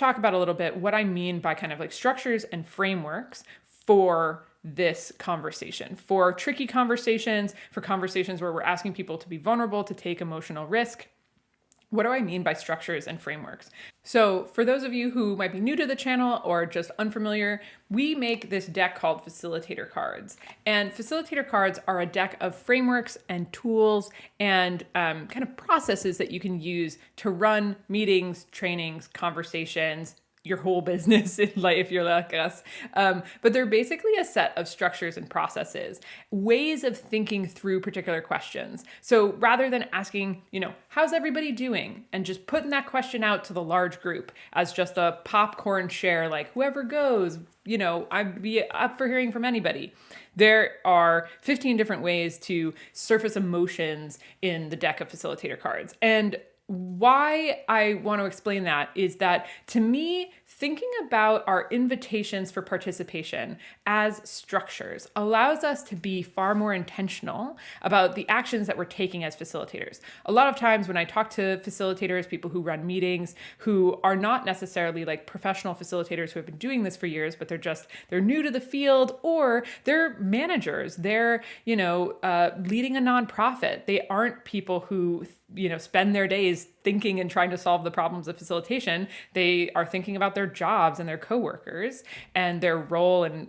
talk about a little bit what I mean by kind of like structures and frameworks for this conversation, for tricky conversations, for conversations where we're asking people to be vulnerable, to take emotional risk. What do I mean by structures and frameworks? So for those of you who might be new to the channel or just unfamiliar, we make this deck called Facilitator Cards. And Facilitator Cards are a deck of frameworks and tools and kind of processes that you can use to run meetings, trainings, conversations, your whole business in life, if you're like us. But they're basically a set of structures and processes, ways of thinking through particular questions. So rather than asking, how's everybody doing? And just putting that question out to the large group as just a popcorn share, like whoever goes, I'd be up for hearing from anybody. There are 15 different ways to surface emotions in the deck of Facilitator Cards. And why I want to explain that is that, to me, thinking about our invitations for participation as structures allows us to be far more intentional about the actions that we're taking as facilitators. A lot of times when I talk to facilitators, people who run meetings, who are not necessarily like professional facilitators who have been doing this for years, but they're new to the field, or they're managers, they're, leading a nonprofit. They aren't people who spend their days thinking and trying to solve the problems of facilitation. They are thinking about their jobs and their coworkers and their role and,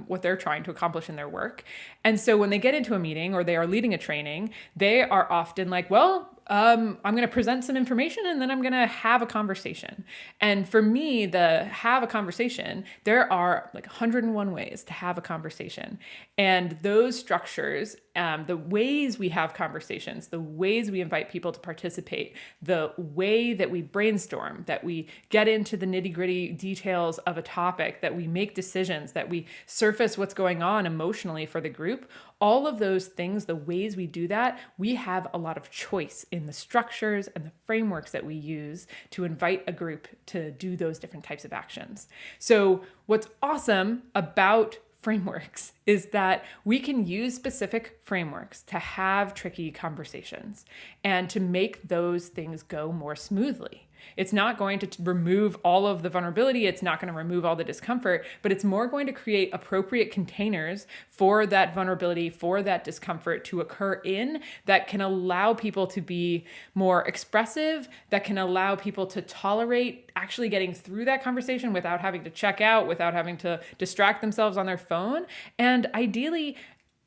what they're trying to accomplish in their work. And so when they get into a meeting or they are leading a training, they are often like, well, I'm going to present some information and then I'm going to have a conversation. And for me, the have a conversation, there are like 101 ways to have a conversation. And those structures, the ways we have conversations, the ways we invite people to participate, the way that we brainstorm, that we get into the nitty-gritty details of a topic, that we make decisions, that we surface what's going on emotionally for the group, all of those things, the ways we do that, we have a lot of choice in the structures and the frameworks that we use to invite a group to do those different types of actions. So what's awesome about frameworks is that we can use specific frameworks to have tricky conversations and to make those things go more smoothly. It's not going to remove all of the vulnerability. It's not going to remove all the discomfort, but it's more going to create appropriate containers for that vulnerability, for that discomfort to occur in, that can allow people to be more expressive, that can allow people to tolerate actually getting through that conversation without having to check out, without having to distract themselves on their phone. And ideally,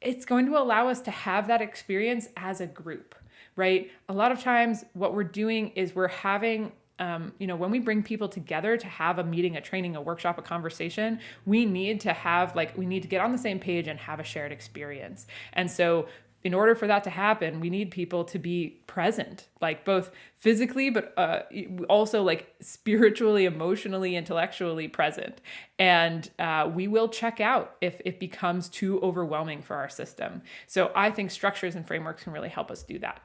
it's going to allow us to have that experience as a group, right? A lot of times what we're doing is we're having when we bring people together to have a meeting, a training, a workshop, a conversation, we need to get on the same page and have a shared experience. And so in order for that to happen, we need people to be present, like both physically, but also like spiritually, emotionally, intellectually present. And we will check out if it becomes too overwhelming for our system. So I think structures and frameworks can really help us do that.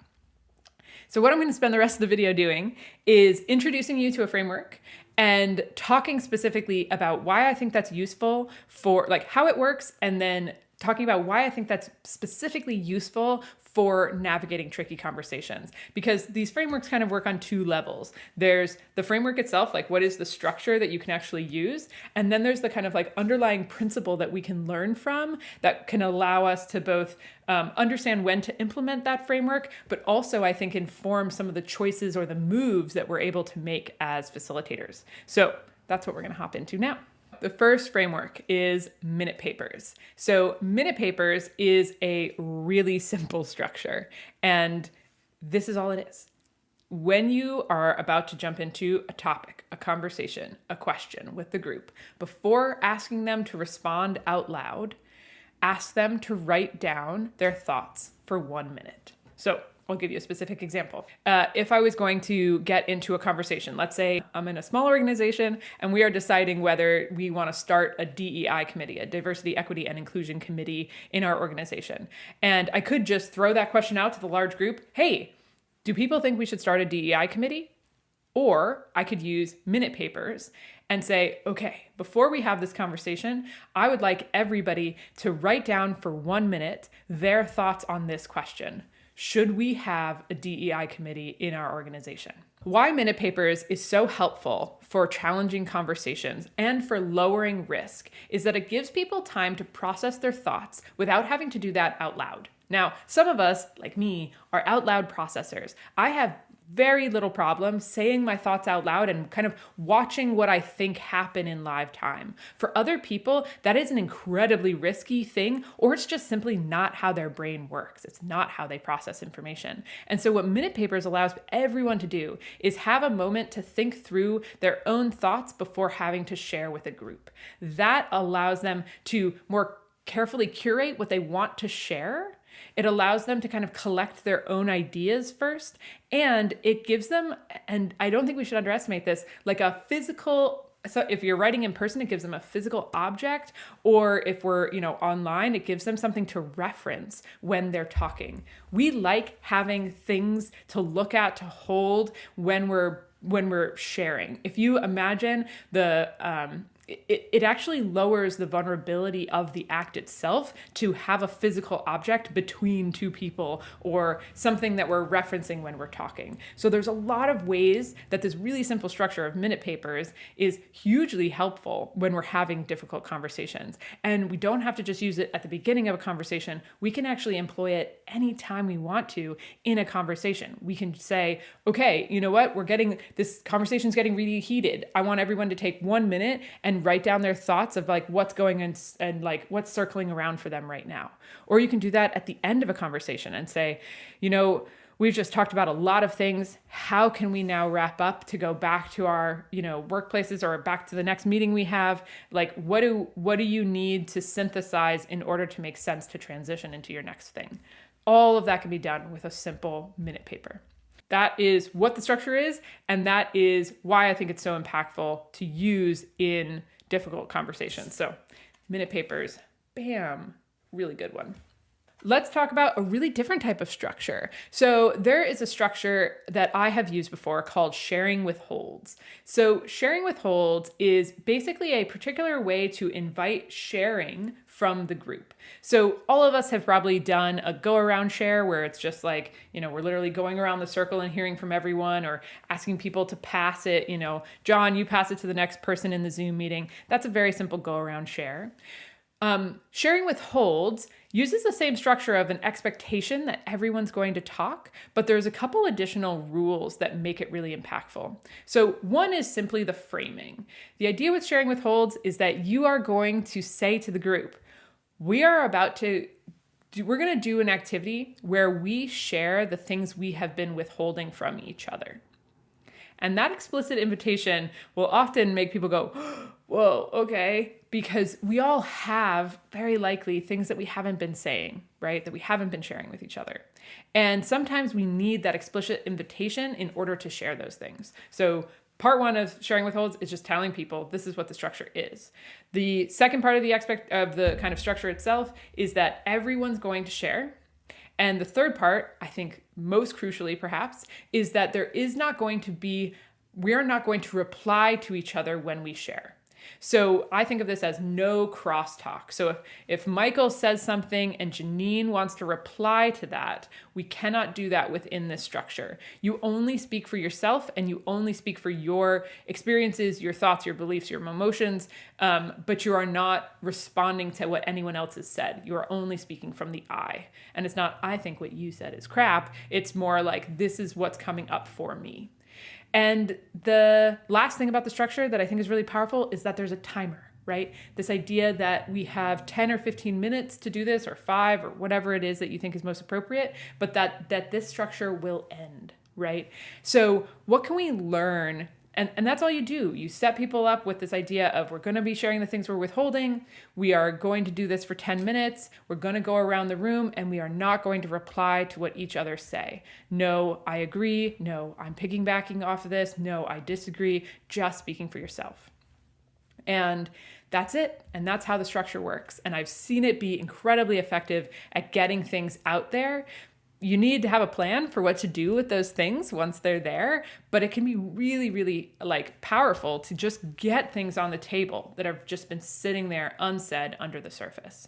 So what I'm going to spend the rest of the video doing is introducing you to a framework and talking specifically about why I think that's useful for like how it works, and then talking about why I think that's specifically useful for navigating tricky conversations, because these frameworks kind of work on two levels. There's the framework itself, like what is the structure that you can actually use? And then there's the kind of like underlying principle that we can learn from that can allow us to both understand when to implement that framework, but also I think inform some of the choices or the moves that we're able to make as facilitators. So that's what we're going to hop into now. The first framework is minute papers. So minute papers is a really simple structure, and this is all it is. When you are about to jump into a topic, a conversation, a question with the group, before asking them to respond out loud, ask them to write down their thoughts for 1 minute. So I'll give you a specific example. If I was going to get into a conversation, let's say I'm in a small organization and we are deciding whether we want to start a DEI committee, a diversity, equity, and inclusion committee in our organization. And I could just throw that question out to the large group. Hey, do people think we should start a DEI committee? Or I could use minute papers and say, okay, before we have this conversation, I would like everybody to write down for 1 minute their thoughts on this question. Should we have a DEI committee in our organization? Why minute papers is so helpful for challenging conversations and for lowering risk is that it gives people time to process their thoughts without having to do that out loud. Now, some of us, like me, are out loud processors. I have very little problem saying my thoughts out loud and kind of watching what I think happen in live time. For other people, that is an incredibly risky thing, or it's just simply not how their brain works. It's not how they process information. And so what Minute Papers allows everyone to do is have a moment to think through their own thoughts before having to share with a group. That allows them to more carefully curate what they want to share. It allows them to kind of collect their own ideas first, and it gives them, and I don't think we should underestimate this, like a physical, so if you're writing in person, it gives them a physical object, or if we're, online, it gives them something to reference when they're talking. We like having things to look at, to hold when we're sharing. If you imagine it actually lowers the vulnerability of the act itself to have a physical object between two people or something that we're referencing when we're talking. So there's a lot of ways that this really simple structure of minute papers is hugely helpful when we're having difficult conversations. And we don't have to just use it at the beginning of a conversation. We can actually employ it anytime we want to in a conversation. We can say, okay, you know what? This conversation's getting really heated. I want everyone to take 1 minute and write down their thoughts of like what's going on and like what's circling around for them right now. Or you can do that at the end of a conversation and say, we've just talked about a lot of things. How can we now wrap up to go back to our, workplaces or back to the next meeting we have? Like, what do you need to synthesize in order to make sense to transition into your next thing? All of that can be done with a simple minute paper. That is what the structure is, and that is why I think it's so impactful to use in difficult conversations. So, minute papers, bam, really good one. Let's talk about a really different type of structure. So there is a structure that I have used before called sharing withholds. So sharing withholds is basically a particular way to invite sharing from the group. So all of us have probably done a go around share where it's just like, we're literally going around the circle and hearing from everyone or asking people to pass it, John, you pass it to the next person in the Zoom meeting. That's a very simple go around share. Sharing withholds uses the same structure of an expectation that everyone's going to talk, but there's a couple additional rules that make it really impactful. So one is simply the framing. The idea with sharing withholds is that you are going to say to the group, we're going to do an activity where we share the things we have been withholding from each other. And that explicit invitation will often make people go, whoa, okay, because we all have very likely things that we haven't been saying, right? That we haven't been sharing with each other. And sometimes we need that explicit invitation in order to share those things. So part one of sharing withholds is just telling people this is what the structure is. The second part of the kind of structure itself is that everyone's going to share. And the third part, I think most crucially perhaps, is that we're not going to reply to each other when we share. So I think of this as no crosstalk. So if Michael says something and Janine wants to reply to that, we cannot do that within this structure. You only speak for yourself and you only speak for your experiences, your thoughts, your beliefs, your emotions, but you are not responding to what anyone else has said. You are only speaking from the I. And it's not, I think what you said is crap. It's more like, this is what's coming up for me. And the last thing about the structure that I think is really powerful is that there's a timer, right? This idea that we have 10 or 15 minutes to do this, or 5, or whatever it is that you think is most appropriate, but that this structure will end, right? So what can we learn? And that's all you do. You set people up with this idea of we're going to be sharing the things we're withholding. We are going to do this for 10 minutes. We're going to go around the room and we are not going to reply to what each other say. No, I agree. No, I'm piggybacking off of this. No, I disagree. Just speaking for yourself. And that's it. And that's how the structure works. And I've seen it be incredibly effective at getting things out there. You need to have a plan for what to do with those things once they're there, but it can be really, really powerful to just get things on the table that have just been sitting there unsaid under the surface.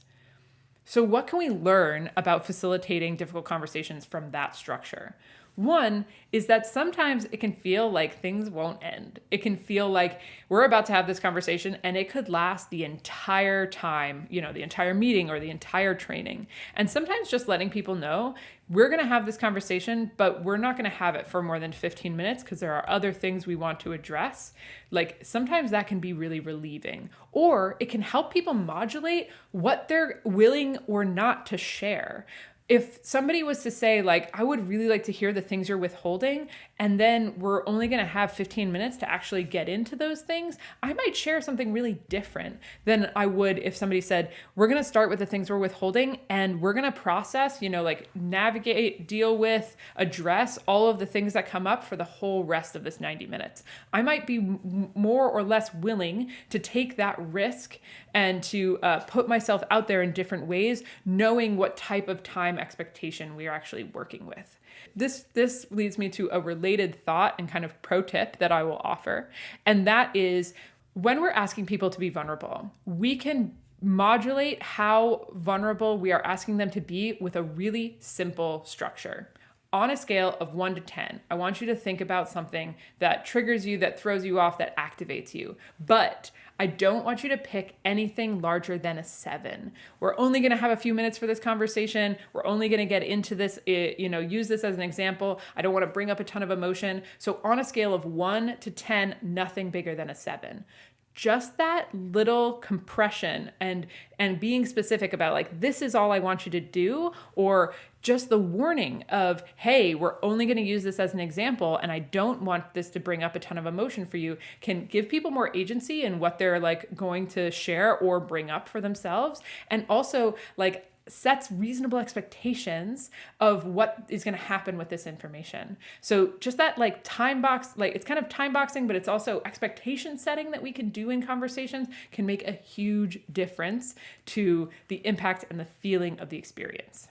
So what can we learn about facilitating difficult conversations from that structure? One is that sometimes it can feel like things won't end. It can feel like we're about to have this conversation and it could last the entire time, the entire meeting or the entire training. And sometimes just letting people know we're going to have this conversation, but we're not going to have it for more than 15 minutes because there are other things we want to address. Like sometimes that can be really relieving, or it can help people modulate what they're willing or not to share. If somebody was to say, like, I would really like to hear the things you're withholding, and then we're only going to have 15 minutes to actually get into those things, I might share something really different than I would if somebody said, we're going to start with the things we're withholding, and we're going to process, like navigate, deal with, address all of the things that come up for the whole rest of this 90 minutes. I might be more or less willing to take that risk and to put myself out there in different ways, knowing what type of time expectation we are actually working with. This leads me to a related thought and kind of pro tip that I will offer. And that is, when we're asking people to be vulnerable, we can modulate how vulnerable we are asking them to be with a really simple structure. On a scale of 1 to 10, I want you to think about something that triggers you, that throws you off, that activates you. But I don't want you to pick anything larger than a 7. We're only going to have a few minutes for this conversation. We're only going to get into this, use this as an example. I don't want to bring up a ton of emotion. So on a scale of 1 to 10, nothing bigger than a 7. Just that little compression and being specific about, like, this is all I want you to do, or just the warning of, hey, we're only going to use this as an example and I don't want this to bring up a ton of emotion for you, can give people more agency in what they're like going to share or bring up for themselves. And also like sets reasonable expectations of what is going to happen with this information. So just that like time box, like it's kind of time boxing, but it's also expectation setting that we can do in conversations can make a huge difference to the impact and the feeling of the experience.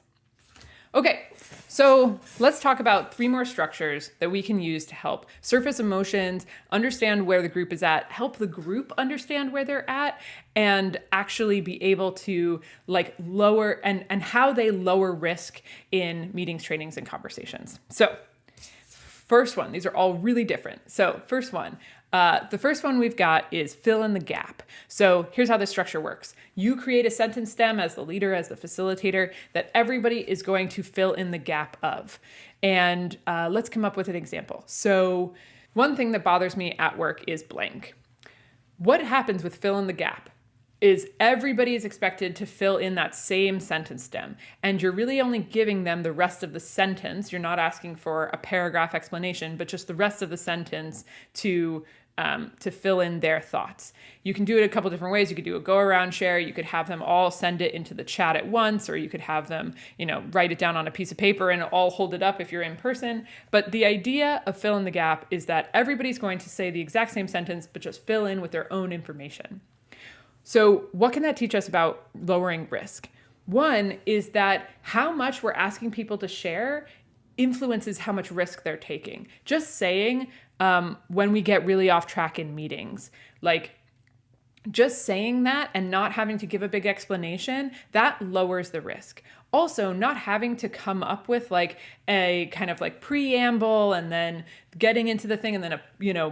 Okay, so let's talk about 3 more structures that we can use to help surface emotions, understand where the group is at, help the group understand where they're at, and actually be able to like lower and how they lower risk in meetings, trainings, and conversations. So first one, these are all really different. So the first one we've got is fill in the gap. So here's how this structure works. You create a sentence stem as the leader, as the facilitator, that everybody is going to fill in the gap of. And let's come up with an example. So one thing that bothers me at work is blank. What happens with fill in the gap is everybody is expected to fill in that same sentence stem, and you're really only giving them the rest of the sentence. You're not asking for a paragraph explanation, but just the rest of the sentence to fill in their thoughts. You can do it a couple different ways. You could do a go around share. You could have them all send it into the chat at once, or you could have them, write it down on a piece of paper and all hold it up if you're in person. But the idea of fill in the gap is that everybody's going to say the exact same sentence, but just fill in with their own information. So what can that teach us about lowering risk? One is that how much we're asking people to share influences how much risk they're taking. Just saying, when we get really off track in meetings, like just saying that and not having to give a big explanation, that lowers the risk. Also, not having to come up with like a kind of like preamble and then getting into the thing and then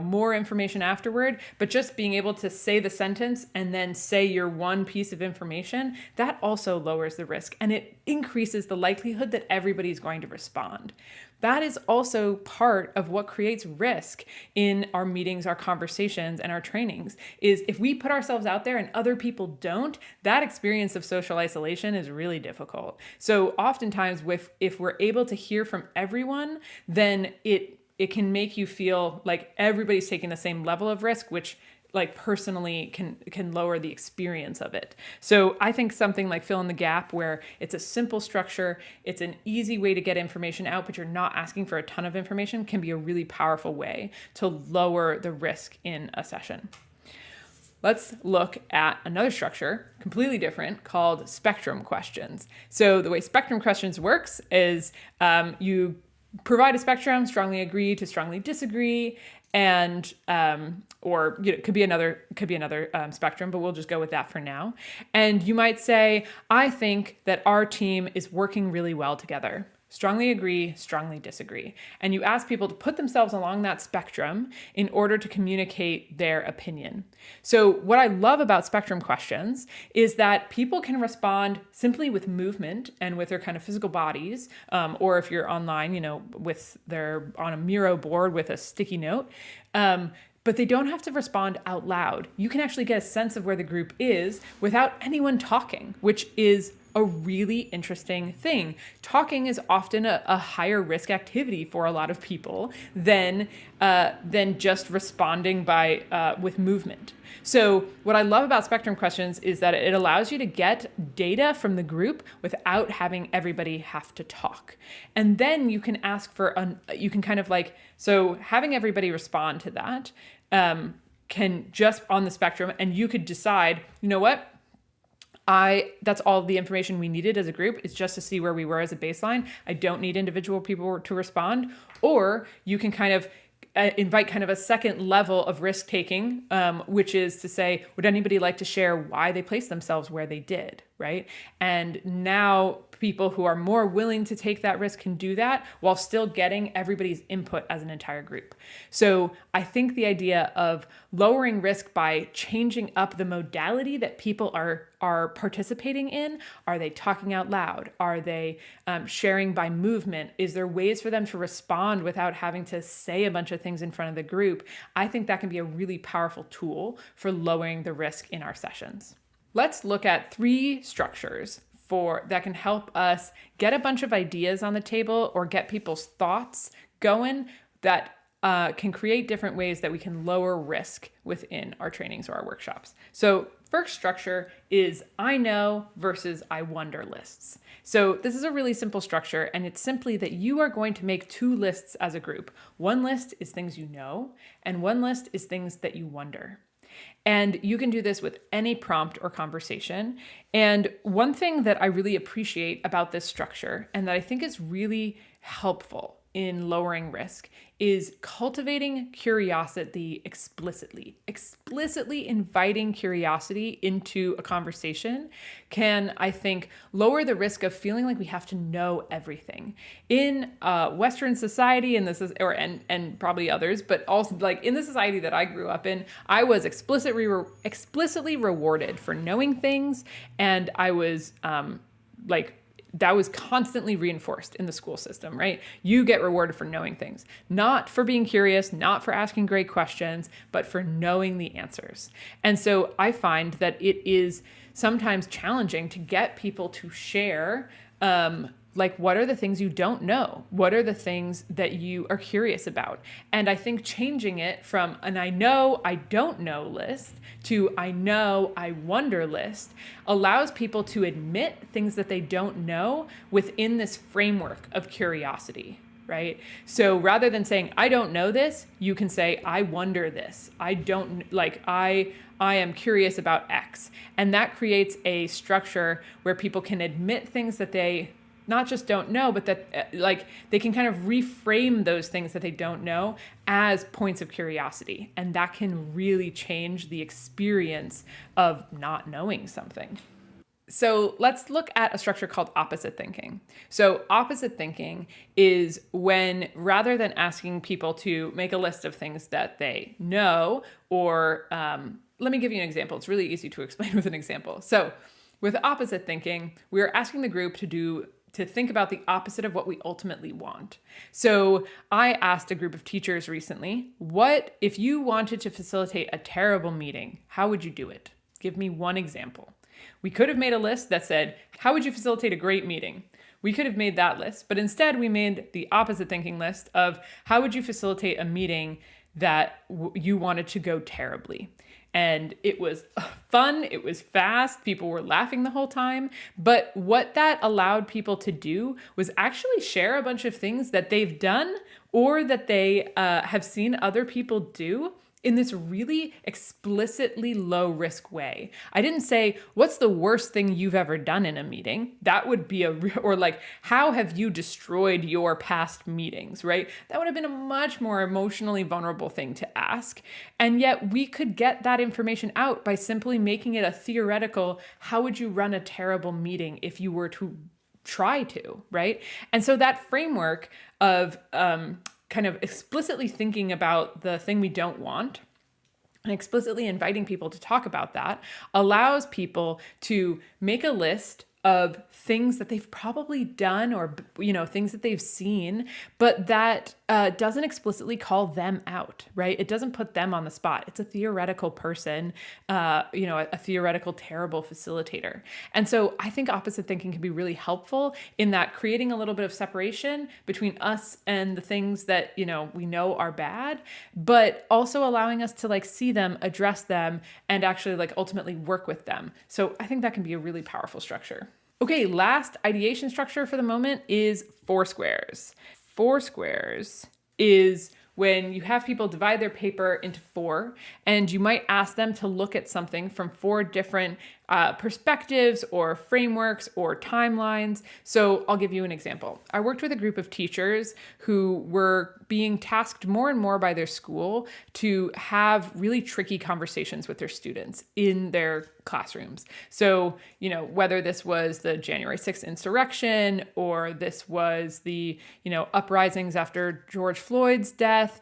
more information afterward, but just being able to say the sentence and then say your one piece of information, that also lowers the risk, and it increases the likelihood that everybody's going to respond. That is also part of what creates risk in our meetings, our conversations, and our trainings, is if we put ourselves out there and other people don't, that experience of social isolation is really difficult. So oftentimes if we're able to hear from everyone, then it can make you feel like everybody's taking the same level of risk, which like personally can lower the experience of it. So I think something like fill in the gap, where it's a simple structure, it's an easy way to get information out, but you're not asking for a ton of information, can be a really powerful way to lower the risk in a session. Let's look at another structure, completely different, called spectrum questions. So the way spectrum questions works is you provide a spectrum, strongly agree to strongly disagree, and it could be another spectrum, but we'll just go with that for now. And you might say, I think that our team is working really well together. strongly agree, strongly disagree. And you ask people to put themselves along that spectrum in order to communicate their opinion. So what I love about spectrum questions is that people can respond simply with movement and with their kind of physical bodies, or if you're online, with their on a Miro board with a sticky note. But they don't have to respond out loud. You can actually get a sense of where the group is without anyone talking, which is a really interesting thing. Talking is often a higher risk activity for a lot of people than just responding with movement. So what I love about spectrum questions is that it allows you to get data from the group without having everybody have to talk. And then you can ask for, you can kind of so having everybody respond to that can just on the spectrum, and you could decide, you know what? That's all the information we needed as a group. It's just to see where we were as a baseline. I don't need individual people to respond. Or you can kind of invite kind of a second level of risk taking, which is to say, would anybody like to share why they placed themselves where they did, right? And now people who are more willing to take that risk can do that while still getting everybody's input as an entire group. So I think the idea of lowering risk by changing up the modality that people are participating in. Are they talking out loud? Are they sharing by movement? Is there ways for them to respond without having to say a bunch of things in front of the group? I think that can be a really powerful tool for lowering the risk in our sessions. Let's look at 3 structures that can help us get a bunch of ideas on the table or get people's thoughts going that can create different ways that we can lower risk within our trainings or our workshops. So first structure is I know versus I wonder lists. So this is a really simple structure, and it's simply that you are going to make 2 lists as a group. One list is things you know, and one list is things that you wonder. And you can do this with any prompt or conversation. And one thing that I really appreciate about this structure, and that I think is really helpful in lowering risk, is cultivating curiosity explicitly. Explicitly inviting curiosity into a conversation can, I think, lower the risk of feeling like we have to know everything. In Western society, and this is, and probably others, but also in the society that I grew up in, I was explicitly rewarded for knowing things, and I was that was constantly reinforced in the school system, right? You get rewarded for knowing things, not for being curious, not for asking great questions, but for knowing the answers. And so I find that it is sometimes challenging to get people to share, what are the things you don't know? What are the things that you are curious about? And I think changing it from an I know, I don't know list to I know, I wonder list allows people to admit things that they don't know within this framework of curiosity, right? So rather than saying, I don't know this, you can say, I wonder this. I am curious about X. And that creates a structure where people can admit things that they not just don't know, but that they can kind of reframe those things that they don't know as points of curiosity. And that can really change the experience of not knowing something. So let's look at a structure called opposite thinking. So opposite thinking is when, rather than asking people to make a list of things that they know, or let me give you an example. It's really easy to explain with an example. So with opposite thinking, we're asking the group to think about the opposite of what we ultimately want. So I asked a group of teachers recently, what if you wanted to facilitate a terrible meeting? How would you do it? Give me one example. We could have made a list that said, how would you facilitate a great meeting? We could have made that list, but instead we made the opposite thinking list of how would you facilitate a meeting that you wanted to go terribly. And it was fun, it was fast, people were laughing the whole time. But what that allowed people to do was actually share a bunch of things that they've done or that they have seen other people do in this really explicitly low risk way. I didn't say, what's the worst thing you've ever done in a meeting? That would be how have you destroyed your past meetings, right? That would have been a much more emotionally vulnerable thing to ask. And yet we could get that information out by simply making it a theoretical, how would you run a terrible meeting if you were to try to, right? And so that framework of kind of explicitly thinking about the thing we don't want and explicitly inviting people to talk about that allows people to make a list of things that they've probably done or, things that they've seen, but that doesn't explicitly call them out, right? It doesn't put them on the spot. It's a theoretical person, a theoretical terrible facilitator. And so I think opposite thinking can be really helpful in that creating a little bit of separation between us and the things that, we know are bad, but also allowing us to see them, address them, and actually ultimately work with them. So I think that can be a really powerful structure. Okay, last ideation structure for the moment is four squares. Four squares is when you have people divide their paper into four, and you might ask them to look at something from four different perspectives or frameworks or timelines. So I'll give you an example. I worked with a group of teachers who were being tasked more and more by their school to have really tricky conversations with their students in their classrooms. So, whether this was the January 6th insurrection or this was the, uprisings after George Floyd's death,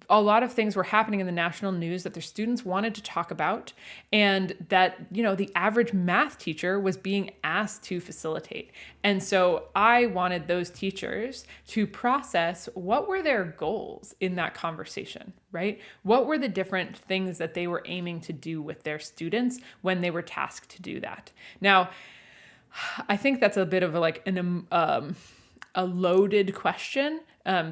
a lot of things were happening in the national news that their students wanted to talk about, and that, the average math teacher was being asked to facilitate. And so I wanted those teachers to process what were their goals in that conversation, right? What were the different things that they were aiming to do with their students when they were tasked to do that? Now, I think that's a bit of a loaded question,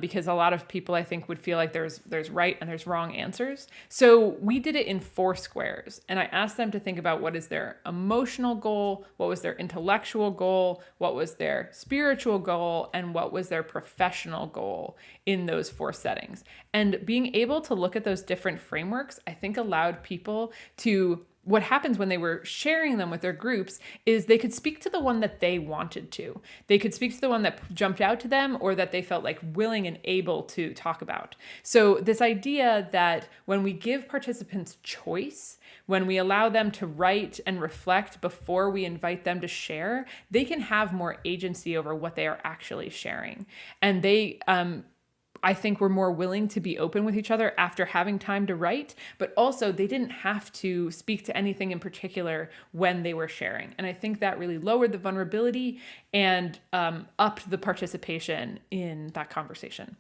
because a lot of people, I think, would feel like there's right and there's wrong answers. So we did it in four squares, and I asked them to think about what is their emotional goal, what was their intellectual goal, what was their spiritual goal, and what was their professional goal in those four settings. And being able to look at those different frameworks, I think, allowed people to what happens when they were sharing them with their groups is they could speak to the one that they wanted to. They could speak to the one that jumped out to them or that they felt willing and able to talk about. So this idea that when we give participants choice, when we allow them to write and reflect before we invite them to share, they can have more agency over what they are actually sharing. And they, I think, we're more willing to be open with each other after having time to write, but also they didn't have to speak to anything in particular when they were sharing. And I think that really lowered the vulnerability and upped the participation in that conversation.